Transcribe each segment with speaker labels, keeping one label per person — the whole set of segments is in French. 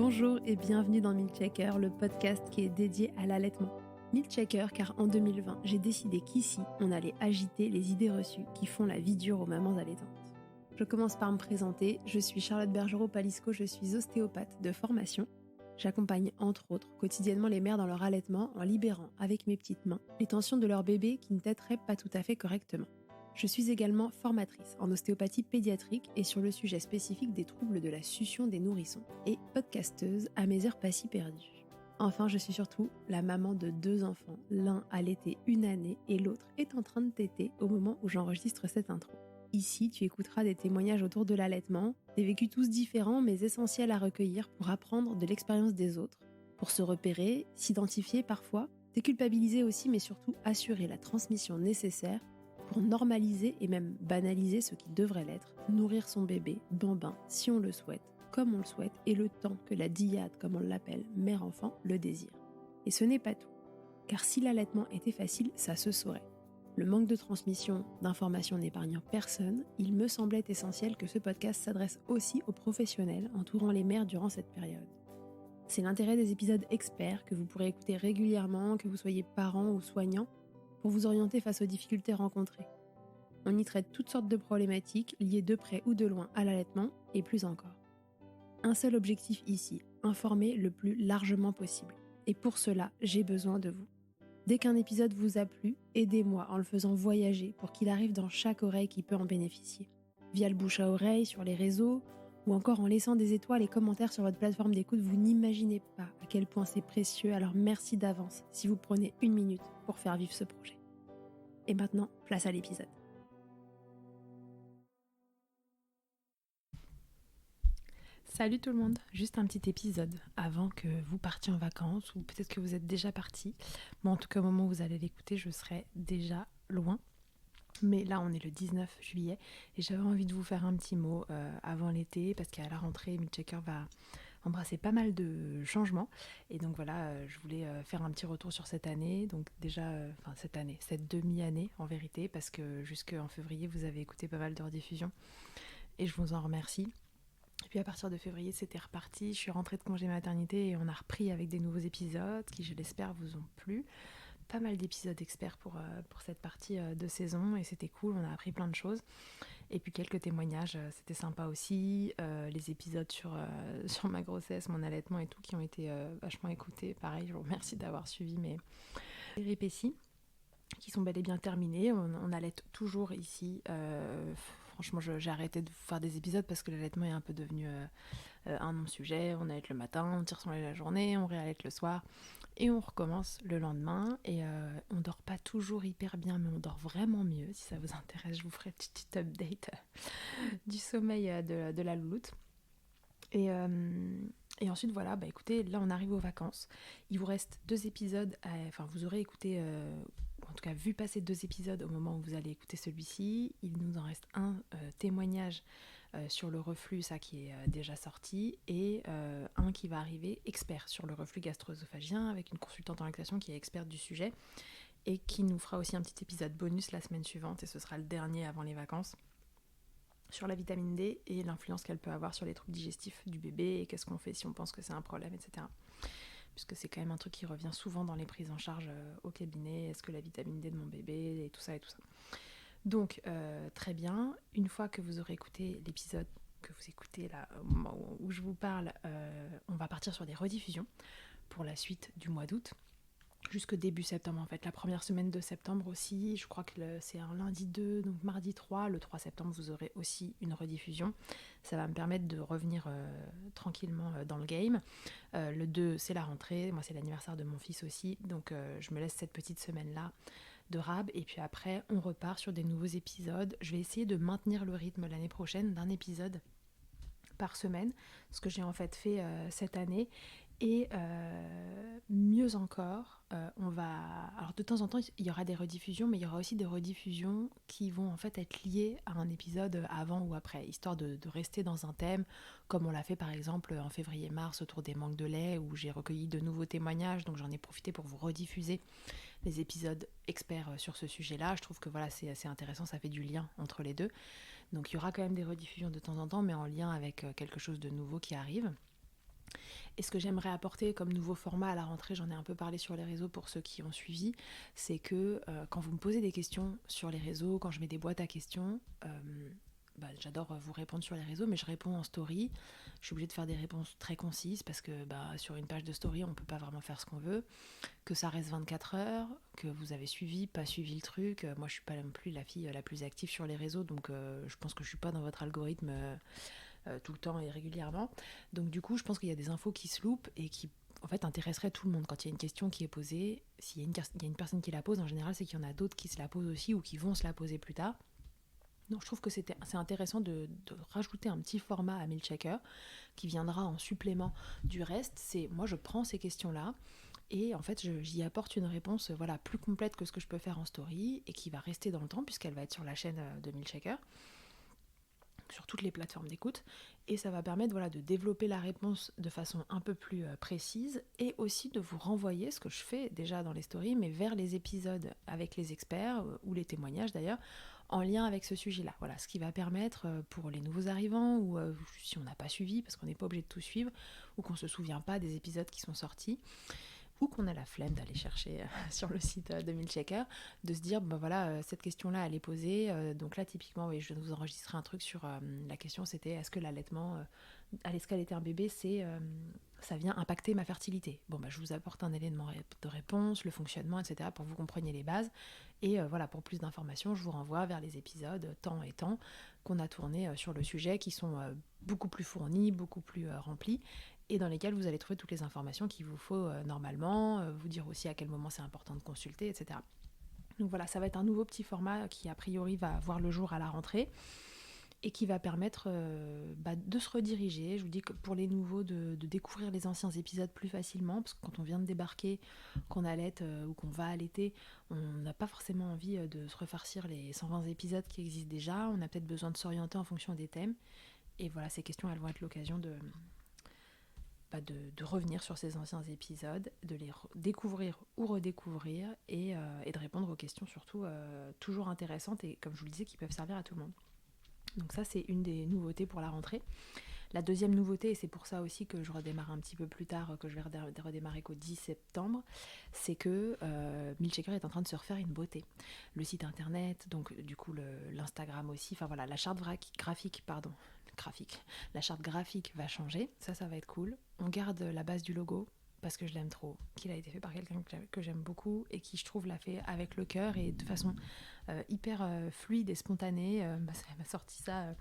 Speaker 1: Bonjour et bienvenue dans Milkchecker, le podcast qui est dédié à l'allaitement. Milkchecker car en 2020, j'ai décidé qu'ici, on allait agiter les idées reçues qui font la vie dure aux mamans allaitantes. Je commence par me présenter, je suis Charlotte Bergerot-Palisco, je suis ostéopathe de formation. J'accompagne entre autres quotidiennement les mères dans leur allaitement en libérant avec mes petites mains les tensions de leur bébé qui ne téteraient pas tout à fait correctement. Je suis également formatrice en ostéopathie pédiatrique et sur le sujet spécifique des troubles de la succion des nourrissons et podcasteuse à mes heures pas si perdues. Enfin, je suis surtout la maman de 2 enfants, l'un allaité 1 année et l'autre est en train de téter au moment où j'enregistre cette intro. Ici, tu écouteras des témoignages autour de l'allaitement, des vécus tous différents mais essentiels à recueillir pour apprendre de l'expérience des autres, pour se repérer, s'identifier parfois, déculpabiliser aussi mais surtout assurer la transmission nécessaire pour normaliser et même banaliser ce qui devrait l'être, nourrir son bébé, bambin, si on le souhaite, comme on le souhaite, et le temps que la dyade, comme on l'appelle, mère-enfant, le désire. Et ce n'est pas tout, car si l'allaitement était facile, ça se saurait. Le manque de transmission d'informations n'épargnant personne, il me semblait essentiel que ce podcast s'adresse aussi aux professionnels entourant les mères durant cette période. C'est l'intérêt des épisodes experts que vous pourrez écouter régulièrement, que vous soyez parents ou soignants, pour vous orienter face aux difficultés rencontrées. On y traite toutes sortes de problématiques liées de près ou de loin à l'allaitement et plus encore. Un seul objectif ici, informer le plus largement possible. Et pour cela, j'ai besoin de vous. Dès qu'un épisode vous a plu, aidez-moi en le faisant voyager pour qu'il arrive dans chaque oreille qui peut en bénéficier. Via le bouche à oreille, sur les réseaux, ou encore en laissant des étoiles et commentaires sur votre plateforme d'écoute, vous n'imaginez pas à quel point c'est précieux, alors merci d'avance si vous prenez 1 minute pour faire vivre ce projet. Et maintenant, place à l'épisode. Salut tout le monde, juste un petit épisode avant que vous partiez en vacances ou peut-être que vous êtes déjà partis. Bon, en tout cas, au moment où vous allez l'écouter, je serai déjà loin. Mais là, on est le 19 juillet et j'avais envie de vous faire un petit mot avant l'été parce qu'à la rentrée, Milkchecker va embrasser pas mal de changements. Et donc voilà, je voulais faire un petit retour sur cette année. Donc déjà, cette demi-année en vérité, parce que jusqu'en février, vous avez écouté pas mal de rediffusions et je vous en remercie. Et puis à partir de février, c'était reparti. Je suis rentrée de congé maternité et on a repris avec des nouveaux épisodes qui, je l'espère, vous ont plu. Pas mal d'épisodes experts pour cette partie de saison et c'était cool, on a appris plein de choses. Et puis quelques témoignages, c'était sympa aussi. Les épisodes sur ma grossesse, mon allaitement et tout qui ont été vachement écoutés. Pareil, je vous remercie d'avoir suivi mes péripéties qui sont bel et bien terminées. On allaite toujours ici. Franchement, j'ai arrêté de faire des épisodes parce que l'allaitement est un peu devenu un non-sujet. On allaite le matin, on tire son lait la journée, on réallaite le soir. Et on recommence le lendemain et on dort pas toujours hyper bien mais on dort vraiment mieux. Si ça vous intéresse, je vous ferai une petite update du sommeil de la louloute. Et ensuite voilà, bah écoutez, là on arrive aux vacances. Il vous reste 2 épisodes, vous aurez écouté, en tout cas vu passer 2 épisodes au moment où vous allez écouter celui-ci. Il nous en reste un témoignage sur le reflux, ça qui est déjà sorti, et un qui va arriver expert sur le reflux gastro-œsophagien avec une consultante en lactation qui est experte du sujet et qui nous fera aussi un petit épisode bonus la semaine suivante et ce sera le dernier avant les vacances sur la vitamine D et l'influence qu'elle peut avoir sur les troubles digestifs du bébé et qu'est-ce qu'on fait si on pense que c'est un problème, etc. Puisque c'est quand même un truc qui revient souvent dans les prises en charge au cabinet, est-ce que la vitamine D de mon bébé et tout ça. Donc, très bien. Une fois que vous aurez écouté l'épisode que vous écoutez là, au moment où je vous parle, on va partir sur des rediffusions pour la suite du mois d'août. Jusque début septembre en fait, la première semaine de septembre aussi, je crois que c'est un lundi 2, donc mardi 3, le 3 septembre vous aurez aussi une rediffusion. Ça va me permettre de revenir tranquillement dans le game. Le 2 c'est la rentrée, moi c'est l'anniversaire de mon fils aussi, donc je me laisse cette petite semaine-là de rab et puis après on repart sur des nouveaux épisodes. Je vais essayer de maintenir le rythme l'année prochaine d'un épisode par semaine, ce que j'ai en fait fait cette année. Et mieux encore, alors de temps en temps il y aura des rediffusions, mais il y aura aussi des rediffusions qui vont en fait être liées à un épisode avant ou après, histoire de rester dans un thème, comme on l'a fait par exemple en février-mars autour des manques de lait, où j'ai recueilli de nouveaux témoignages, donc j'en ai profité pour vous rediffuser les épisodes experts sur ce sujet-là. Je trouve que voilà, c'est assez intéressant, ça fait du lien entre les deux. Donc il y aura quand même des rediffusions de temps en temps, mais en lien avec quelque chose de nouveau qui arrive.
Speaker 2: Et ce que j'aimerais apporter comme nouveau format à la rentrée, j'en ai un peu parlé sur les réseaux pour ceux qui ont suivi, c'est que quand vous me posez des questions sur les réseaux, quand je mets des boîtes à questions, j'adore vous répondre sur les réseaux, mais je réponds en story. Je suis obligée de faire des réponses très concises parce que sur une page de story, on ne peut pas vraiment faire ce qu'on veut. Que ça reste 24 heures, que vous avez suivi, pas suivi le truc. Moi, je suis pas non plus la fille la plus active sur les réseaux, donc je pense que je suis pas dans votre algorithme tout le temps et régulièrement. Donc du coup, je pense qu'il y a des infos qui se loupent et qui en fait intéresseraient tout le monde. Quand il y a une question qui est posée, s'il y a une personne qui la pose, en général, c'est qu'il y en a d'autres qui se la posent aussi ou qui vont se la poser plus tard. Donc je trouve que c'est intéressant de rajouter un petit format à Milchecker qui viendra en supplément du reste. C'est moi je prends ces questions-là et en fait j'y apporte une réponse plus complète que ce que je peux faire en story et qui va rester dans le temps puisqu'elle va être sur la chaîne de Milchecker, sur toutes les plateformes d'écoute, et ça va permettre de développer la réponse de façon un peu plus précise et aussi de vous renvoyer, ce que je fais déjà dans les stories, mais vers les épisodes avec les experts ou les témoignages d'ailleurs, en lien avec ce sujet-là. Voilà, ce qui va permettre pour les nouveaux arrivants ou si on n'a pas suivi, parce qu'on n'est pas obligé de tout suivre, ou qu'on ne se souvient pas des épisodes qui sont sortis, ou qu'on a la flemme d'aller chercher sur le site de Milchecker, de se dire, cette question-là, elle est posée. Donc là, typiquement, oui, je viens de vous enregistrer un truc sur la question, c'était est-ce que l'allaitement, à l'escalader un bébé, ça vient impacter ma fertilité. Je vous apporte un élément de réponse, le fonctionnement, etc., pour que vous compreniez les bases. Et pour plus d'informations, je vous renvoie vers les épisodes temps et temps qu'on a tournés sur le sujet, qui sont beaucoup plus fournis, beaucoup plus remplis, et dans lesquels vous allez trouver toutes les informations qu'il vous faut normalement, vous dire aussi à quel moment c'est important de consulter, etc. Donc voilà, ça va être un nouveau petit format qui a priori va voir le jour à la rentrée et qui va permettre de se rediriger. Je vous dis que pour les nouveaux, de découvrir les anciens épisodes plus facilement, parce que quand on vient de débarquer, qu'on allaite ou qu'on va allaiter, on n'a pas forcément envie de se refarcir les 120 épisodes qui existent déjà. On a peut-être besoin de s'orienter en fonction des thèmes. Et voilà, ces questions, elles vont être l'occasion de revenir sur ces anciens épisodes, de les découvrir ou redécouvrir et de répondre aux questions surtout toujours intéressantes et comme je vous le disais qui peuvent servir à tout le monde. Donc ça c'est une des nouveautés pour la rentrée. La deuxième nouveauté, et c'est pour ça aussi que je redémarre un petit peu plus tard, que je vais redémarrer qu'au 10 septembre, c'est que Milchecker est en train de se refaire une beauté. Le site internet, donc du coup l'Instagram aussi, la charte graphique, la charte graphique va changer, ça va être cool. On garde la base du logo, parce que je l'aime trop, qu'il a été fait par quelqu'un que j'aime beaucoup et qui je trouve l'a fait avec le cœur et de façon hyper fluide et spontanée. Elle m'a sorti ça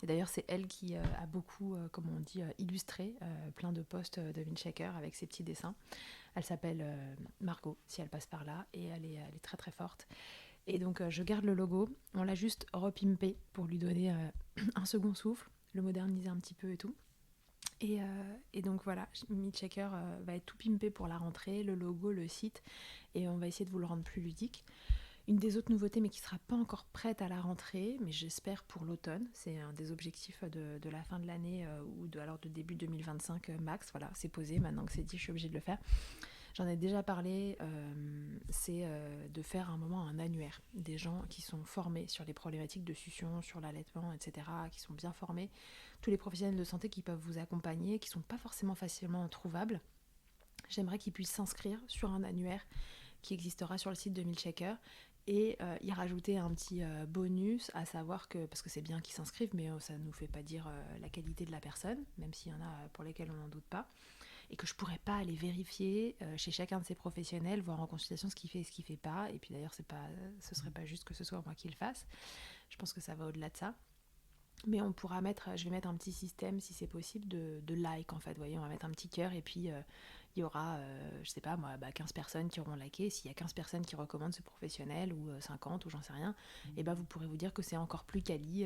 Speaker 2: et d'ailleurs c'est elle qui a beaucoup comme on dit illustré plein de posts de Milchecker avec ses petits dessins. Elle s'appelle Margot si elle passe par là et elle est très très forte. Et donc je garde le logo, on l'a juste repimpé pour lui donner un second souffle, le moderniser un petit peu et tout. Et donc voilà, Milchecker va être tout pimpé pour la rentrée, le logo, le site, et on va essayer de vous le rendre plus ludique. Une des autres nouveautés, mais qui ne sera pas encore prête à la rentrée, mais j'espère pour l'automne, c'est un des objectifs de la fin de l'année ou de début 2025 max, voilà, c'est posé, maintenant que c'est dit, je suis obligée de le faire. J'en ai déjà parlé, c'est de faire un moment un annuaire. Des gens qui sont formés sur les problématiques de succion, sur l'allaitement, etc., qui sont bien formés. Tous les professionnels de santé qui peuvent vous accompagner, qui ne sont pas forcément facilement trouvables. J'aimerais qu'ils puissent s'inscrire sur un annuaire qui existera sur le site de Milchecker et y rajouter un petit bonus, à savoir que, parce que c'est bien qu'ils s'inscrivent, mais ça ne nous fait pas dire la qualité de la personne, même s'il y en a pour lesquels on n'en doute pas, et que je pourrais pas aller vérifier chez chacun de ces professionnels, voir en consultation ce qu'il fait et ce qu'il fait pas. Et puis d'ailleurs, ce serait pas juste que ce soit moi qui le fasse. Je pense que ça va au-delà de ça. Mais on pourra je vais mettre un petit système, si c'est possible, de like en fait. Vous voyez, on va mettre un petit cœur et puis il y aura, je sais pas moi, 15 personnes qui auront liké. S'il y a 15 personnes qui recommandent ce professionnel ou 50 ou j'en sais rien, et vous pourrez vous dire que c'est encore plus quali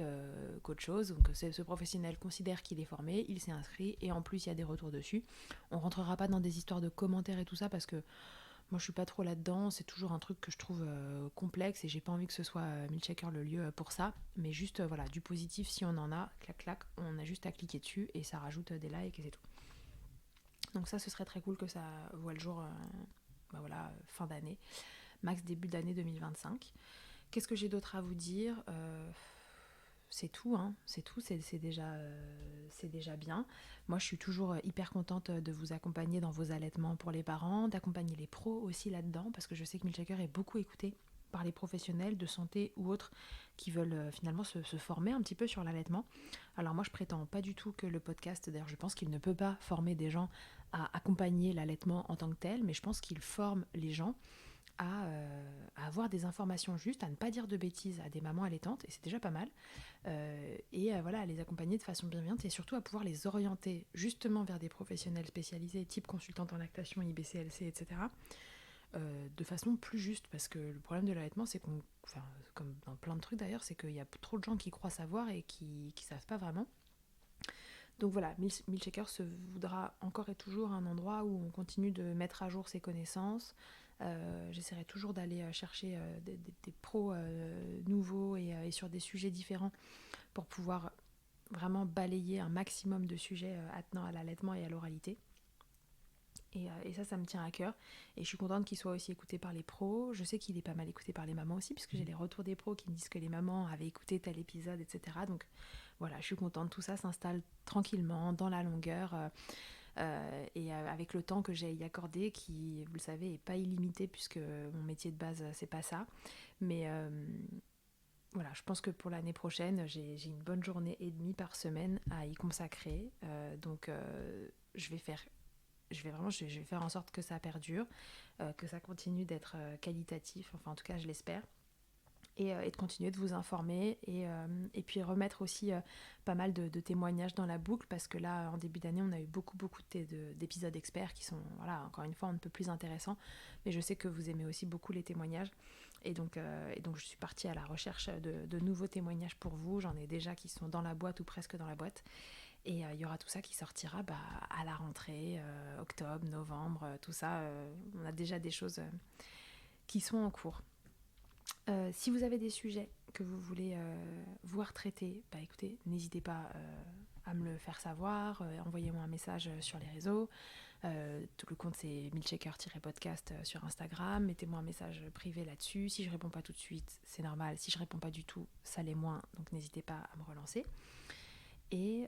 Speaker 2: qu'autre chose. Donc ce professionnel considère qu'il est formé, il s'est inscrit et en plus il y a des retours dessus. On rentrera pas dans des histoires de commentaires et tout ça parce que moi je suis pas trop là-dedans, c'est toujours un truc que je trouve complexe et j'ai pas envie que ce soit Milchecker le lieu pour ça, mais juste du positif si on en a, clac clac, on a juste à cliquer dessus et ça rajoute des likes et c'est tout. Donc ça ce serait très cool que ça voit le jour fin d'année, max début d'année 2025. Qu'est-ce que j'ai d'autre à vous dire c'est tout, hein. C'est tout, c'est déjà bien. Moi, je suis toujours hyper contente de vous accompagner dans vos allaitements pour les parents, d'accompagner les pros aussi là-dedans, parce que je sais que Milkshaker est beaucoup écouté par les professionnels de santé ou autres qui veulent finalement se former un petit peu sur l'allaitement. Alors moi, je prétends pas du tout que le podcast, d'ailleurs je pense qu'il ne peut pas former des gens à accompagner l'allaitement en tant que tel, mais je pense qu'il forme les gens à avoir des informations justes, à ne pas dire de bêtises à des mamans allaitantes, et c'est déjà pas mal, voilà, à les accompagner de façon bienveillante et surtout à pouvoir les orienter justement vers des professionnels spécialisés, type consultante en lactation, IBCLC, etc., de façon plus juste, parce que le problème de l'allaitement, c'est qu'on, enfin, comme dans plein de trucs d'ailleurs, c'est qu'il y a trop de gens qui croient savoir et qui savent pas vraiment. Donc voilà, Milkshaker se voudra encore et toujours un endroit où on continue de mettre à jour ses connaissances. J'essaierai toujours d'aller chercher des pros nouveaux et sur des sujets différents pour pouvoir vraiment balayer un maximum de sujets attenant à l'allaitement et à l'oralité. Et ça me tient à cœur. Et je suis contente qu'il soit aussi écouté par les pros. Je sais qu'il est pas mal écouté par les mamans aussi, puisque j'ai les retours des pros qui me disent que les mamans avaient écouté tel épisode, etc. Donc voilà, je suis contente. Tout ça s'installe tranquillement, dans la longueur, avec le temps que j'ai y accordé, qui, vous le savez, n'est pas illimité, puisque mon métier de base, c'est pas ça. Mais voilà, je pense que pour l'année prochaine, j'ai une bonne journée et demie par semaine à y consacrer. Donc je vais faire en sorte que ça perdure, que ça continue d'être qualitatif, enfin en tout cas je l'espère, et de continuer de vous informer et puis remettre aussi pas mal de témoignages dans la boucle, parce que là en début d'année on a eu beaucoup d'épisodes experts qui sont, voilà, encore une fois un peu plus intéressants, mais je sais que vous aimez aussi beaucoup les témoignages, et donc je suis partie à la recherche de nouveaux témoignages pour vous. J'en ai déjà qui sont dans la boîte ou presque dans la boîte. Et il y aura tout ça qui sortira à la rentrée, octobre, novembre, tout ça. On a déjà des choses qui sont en cours. Si vous avez des sujets que vous voulez voir traités, écoutez, n'hésitez pas à me le faire savoir. Envoyez-moi un message sur les réseaux. Tout le compte, c'est milkshaker-podcast sur Instagram. Mettez-moi un message privé là-dessus. Si je réponds pas tout de suite, c'est normal. Si je réponds pas du tout, ça l'est moins. Donc n'hésitez pas à me relancer. Et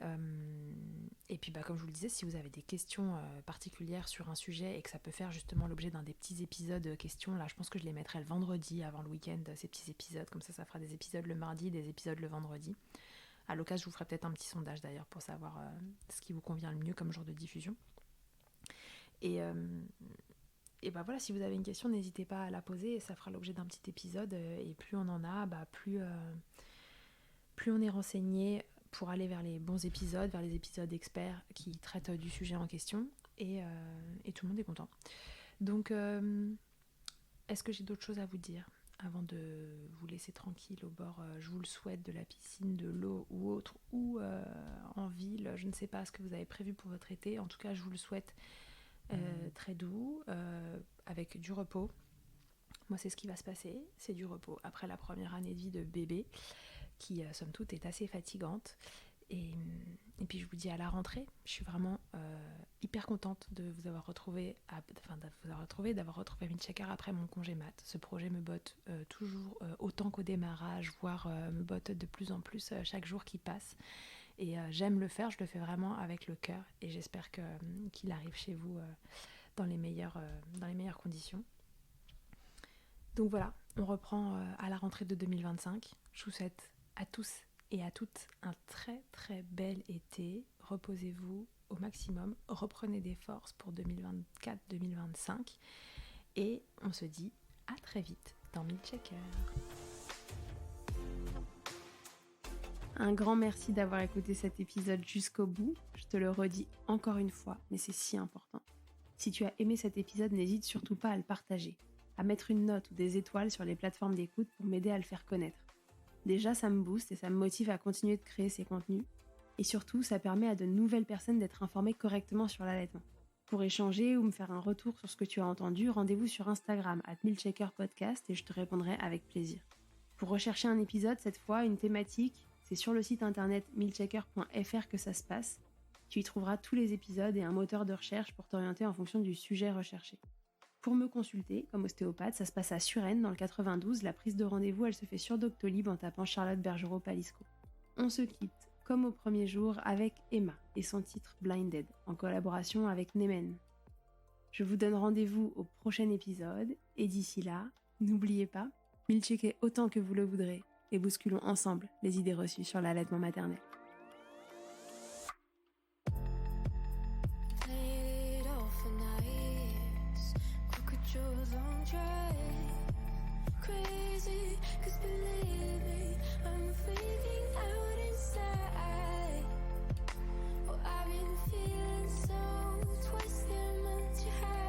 Speaker 2: puis comme je vous le disais, si vous avez des questions particulières sur un sujet et que ça peut faire justement l'objet d'un des petits épisodes questions, là je pense que je les mettrai le vendredi avant le week-end, ces petits épisodes, comme ça fera des épisodes le mardi, des épisodes le vendredi. À l'occasion, je vous ferai peut-être un petit sondage d'ailleurs pour savoir ce qui vous convient le mieux comme jour de diffusion. Et voilà, si vous avez une question, n'hésitez pas à la poser, et ça fera l'objet d'un petit épisode, et plus on en a, plus on est renseigné pour aller vers les bons épisodes, vers les épisodes experts qui traitent du sujet en question, et tout le monde est content. Donc, est-ce que j'ai d'autres choses à vous dire avant de vous laisser tranquille au bord, je vous le souhaite, de la piscine, de l'eau ou autre, ou en ville, je ne sais pas ce que vous avez prévu pour votre été. En tout cas, je vous le souhaite très doux, avec du repos. Moi, c'est ce qui va se passer, c'est du repos après la première année de vie de bébé, qui, somme toute, est assez fatigante. Et puis je vous dis à la rentrée, je suis vraiment hyper contente de vous avoir retrouvé, d'avoir retrouvé Milkshaker après mon congé mat. Ce projet me botte toujours autant qu'au démarrage, voire me botte de plus en plus chaque jour qui passe. Et j'aime le faire, je le fais vraiment avec le cœur, et j'espère qu'il arrive chez vous dans les meilleures conditions. Donc voilà, on reprend à la rentrée de 2025. Je vous souhaite à tous et à toutes un très très bel été. Reposez-vous au maximum, reprenez des forces pour 2024-2025, et on se dit à très vite dans Milkshaker. Un grand merci d'avoir écouté cet épisode jusqu'au bout. Je te le redis encore une fois, mais c'est si important. Si tu as aimé cet épisode, n'hésite surtout pas à le partager, à mettre une note ou des étoiles sur les plateformes d'écoute pour m'aider à le faire connaître. Déjà, ça me booste et ça me motive à continuer de créer ces contenus. Et surtout, ça permet à de nouvelles personnes d'être informées correctement sur l'allaitement. Pour échanger ou me faire un retour sur ce que tu as entendu, rendez-vous sur Instagram @milkshakerpodcast, et je te répondrai avec plaisir. Pour rechercher un épisode, cette fois, une thématique, c'est sur le site internet milkshaker.fr que ça se passe. Tu y trouveras tous les épisodes et un moteur de recherche pour t'orienter en fonction du sujet recherché. Pour me consulter, comme ostéopathe, ça se passe à Suresnes, dans le 92. La prise de rendez-vous, elle se fait sur Doctolib en tapant Charlotte Bergerot-Palisco.
Speaker 1: On se quitte, comme au premier jour, avec Emma et son titre Blinded, en collaboration avec Nemen. Je vous donne rendez-vous au prochain épisode, et d'ici là, n'oubliez pas, milcheckez autant que vous le voudrez, et bousculons ensemble les idées reçues sur l'allaitement maternel.
Speaker 3: Crazy, 'cause believe me, I'm freaking out inside. Oh, I've been feeling so twisted, much higher.